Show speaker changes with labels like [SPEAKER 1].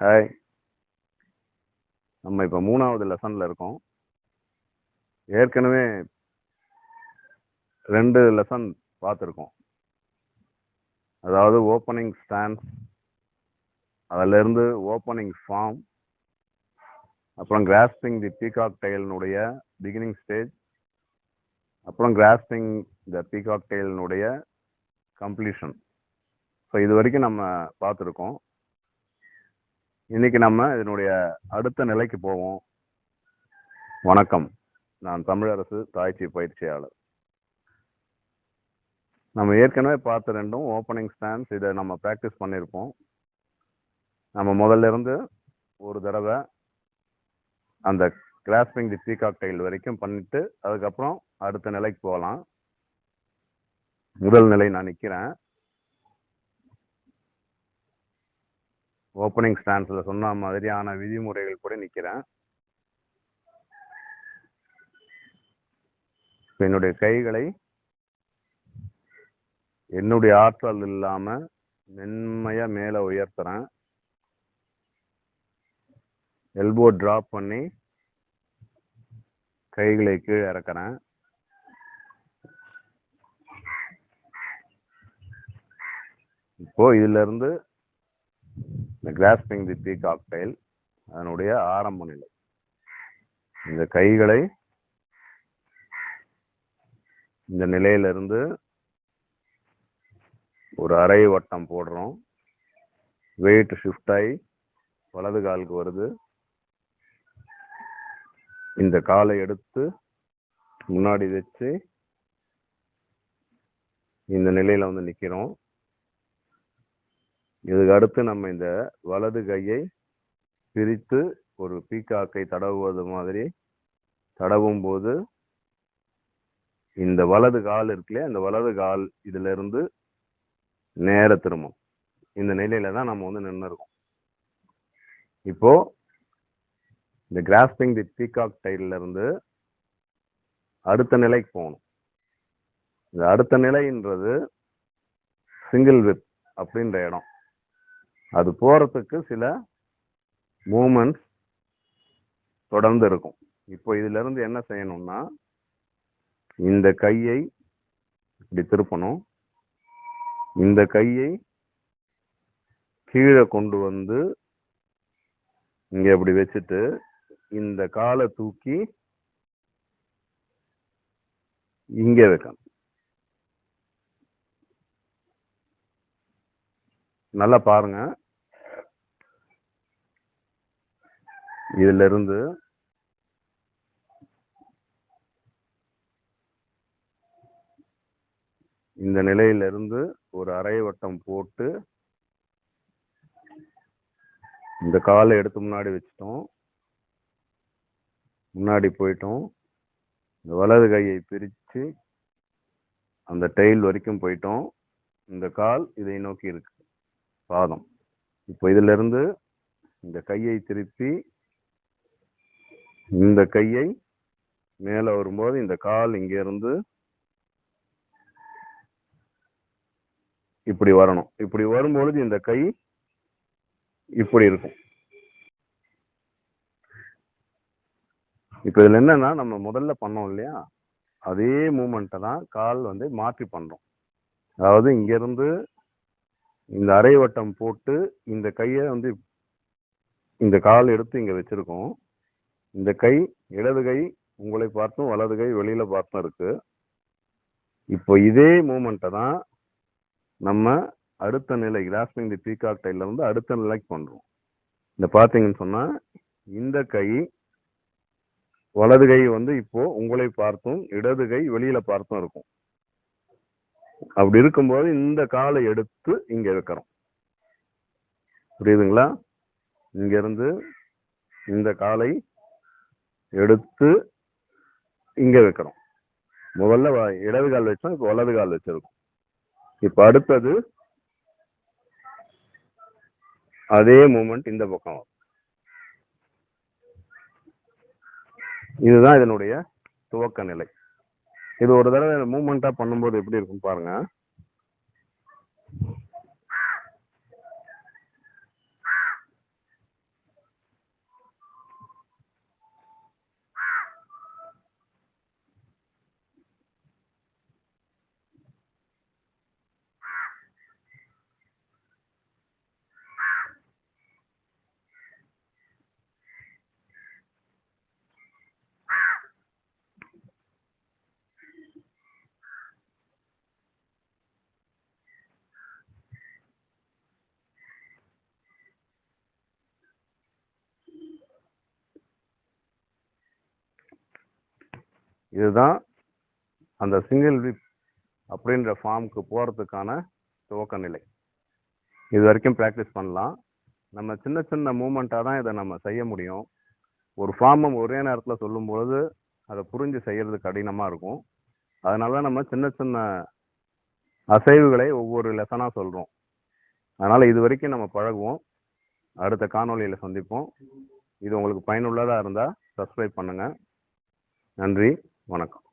[SPEAKER 1] Hi. நம்ம இப்போ 3வது லெசன்ல இருக்கோம். ஏற்கனவே 2 லெசன் பார்த்துருக்கோம். அதாவது ஓப்பனிங் ஸ்டான்ஸ், அதிலிருந்து ஓப்பனிங் ஃபார்ம், அப்புறம் கிராஸ்பிங் தி பீகாக் டெயிலினுடைய பிகினிங் ஸ்டேஜ், அப்புறம் கிராஸ்பிங் த பீகாக் டெயிலினுடைய கம்ப்ளீஷன். ஸோ இது வரைக்கும் நம்ம பார்த்துருக்கோம். இன்னைக்கு நம்ம இதனுடைய அடுத்த நிலைக்கு போவோம். வணக்கம், நான் தமிழரசு தாய்ச்சி பயிற்சியாளர். நம்ம ஏற்கனவே பார்த்த 2ம் ஓப்பனிங் ஸ்டான்ஸ், இதை நம்ம ப்ராக்டிஸ் பண்ணியிருப்போம். நம்ம முதல்ல இருந்து ஒரு தடவை அந்த கிராஸ்பிங் தி பீகாக் டெயில் வரைக்கும் பண்ணிட்டு அதுக்கப்புறம் அடுத்த நிலைக்கு போகலாம். முதல் நிலை நான் நிற்கிறேன். ஓப்பனிங் ஸ்டான்ஸ்ல சொன்ன மாதிரியான விதிமுறைகள் கூட நிற்கிறேன். என்னுடைய கைகளை என்னுடைய ஆற்றல் இல்லாம மென்மையா மேல உயர்த்துறேன். எல்போ டிராப் பண்ணி கைகளை கீழே இறக்குறேன். இப்போ இதுல இருந்து இந்த கிராஸ்பிங் தி பீகாக் டெயில் அதனுடைய ஆரம்ப நிலை. இந்த கைகளை இந்த நிலையிலிருந்து ஒரு அரை வட்டம் போடுறோம். வெயிட் ஷிஃப்ட் ஆகி வலது காலுக்கு வருது. இந்த காலை எடுத்து முன்னாடி வச்சு இந்த நிலையில வந்து நிக்கிறோம். இதுக்கு அடுத்து நம்ம இந்த வலது கையை பிரித்து ஒரு பீகாக்கை தடவுவது மாதிரி தடவும் போது இந்த வலது கால் இருக்குல்லையா, இந்த வலது கால் இதுல இருந்து நேர திரும்பும். இந்த நிலையில தான் நம்ம வந்து நின்று இருக்கோம். இப்போ இந்த கிராஸ்பிங் தி பீகாக் டெயில்ல இருந்து அடுத்த நிலைக்கு போகணும். இந்த அடுத்த நிலைன்றது சிங்கிள் விப் அப்படின்ற இடம். அது போறதுக்கு சில மூமெண்ட்ஸ் தொடர்ந்து இருக்கும். இப்போ இதுல இருந்து என்ன செய்யணும்னா, இந்த கையை இப்படி திருப்பணும். இந்த கையை கீழே கொண்டு வந்து இங்க இப்படி வச்சுட்டு இந்த காலை தூக்கி இங்க வைக்கணும். நல்லா பாருங்க. இதுல இருந்து இந்த நிலையில இருந்து ஒரு அரை வட்டம் போட்டு இந்த காலை எடுத்து முன்னாடி வச்சிட்டோம். முன்னாடி போயிட்டோம். இந்த வலது கையை பிரிச்சு அந்த டெயில் வரைக்கும் போயிட்டோம். இந்த கால் இதை நோக்கி இருக்கு, பாதம். இப்போ இதுல இருந்து இந்த கையை திருப்பி இந்த கையை மேல வரும்போது இந்த கால் இங்க இருந்து இப்படி வரணும். இப்படி வரும்பொழுது இந்த கை இப்படி இருக்கும். இப்ப இதுல என்னன்னா, நம்ம முதல்ல பண்ணோம் இல்லையா, அதே மூமெண்ட்டை தான் கால் வந்து மாற்றி பண்றோம். அதாவது இங்க இருந்து இந்த அரை வட்டம் போட்டு இந்த கையை வந்து இந்த கால் எடுத்து இங்க வச்சிருக்கோம். இந்த கை இடது கை உங்களை பார்த்தும் வலது கை வெளியில பார்த்தும் இருக்கு. இப்போ இதே மூமெண்ட்டை தான் நம்ம அடுத்த நிலை கிராஸ்பிங் தி பீகாக் டெயில்ல இருந்து அடுத்த நிலைக்கு பண்றோம். இந்த பாத்தீங்கன்னு சொன்னா இந்த கை வலது கை வந்து இப்போ உங்களை பார்த்தும் இடது கை வெளியில பார்த்தும் இருக்கும். அப்படி இருக்கும்போது இந்த காலை எடுத்து இங்க வைக்கிறோம். புரியுதுங்களா? இங்க இருந்து இந்த காலை எடுத்து இங்க வைக்கிறோம். முதல்ல இடது கால் வச்சோம், இப்ப வலது கால் வச்சிருக்கோம். இப்ப அடுத்தது அதே மூமெண்ட் இந்த பக்கம். இதுதான் இதனுடைய துவக்க நிலை. இது ஒரு தடவை மூமெண்டா பண்ணும்போது எப்படி இருக்கும் பாருங்க. இதுதான் அந்த சிங்கிள் விப் அப்படின்ற ஃபார்முக்கு போகிறதுக்கான துவக்க நிலை. இது வரைக்கும் ப்ராக்டிஸ் பண்ணலாம். நம்ம சின்ன சின்ன மூமெண்ட்டாக தான் இதை நம்ம செய்ய முடியும். ஒரு ஃபார்மை ஒரே நேரத்தில் சொல்லும்பொழுது அதை புரிஞ்சு செய்கிறது கடினமாக இருக்கும். அதனால நம்ம சின்ன சின்ன அசைவுகளை ஒவ்வொரு லெசனாக சொல்கிறோம். அதனால் இது வரைக்கும் நம்ம பழகுவோம். அடுத்த காணொலியில் சந்திப்போம். இது உங்களுக்கு பயனுள்ளதாக இருந்தால் சப்ஸ்கிரைப் பண்ணுங்கள். நன்றி, வணக்கம்.